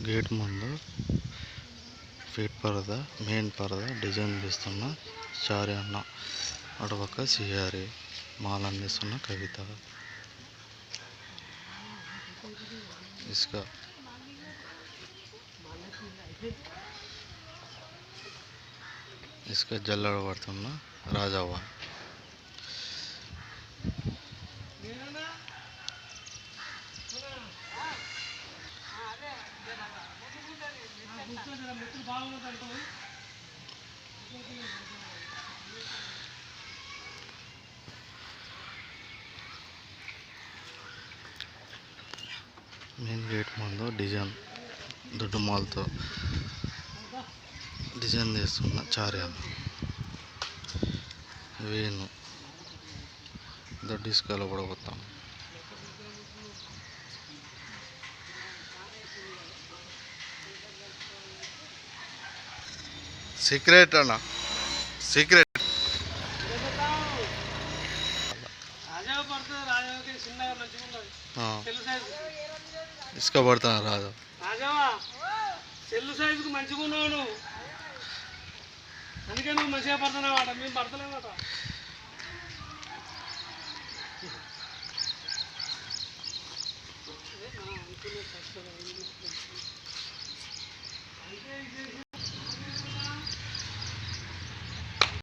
Gate ముందు feet పరదా main పరదా డిజైన్ తీస్తున్న చారి అన్న, అటుపక్క సిఆర్ఏ మాల అందిస్తున్న కవిత. ఇసుక జల్లెడ పడుతున్న రాజవ్వ. మెయిన్ గేట్ ముందు డిజైన్ దుడ్డుమాలతో డిజైన్ చేస్తున్న చార్యాలు. వేణు దొడ్డి ఇసుకలో కూడా పోతాం. సీక్రెట్ అన్న, సీక్రెట్ ఇసుక పడుతున్నా రాజా. సెల్లు సైజుకు మంచిగా ఉన్నావు నువ్వు, అందుకే నువ్వు మంచిగా పడుతున్నావాట, మేము పడతలేమాట.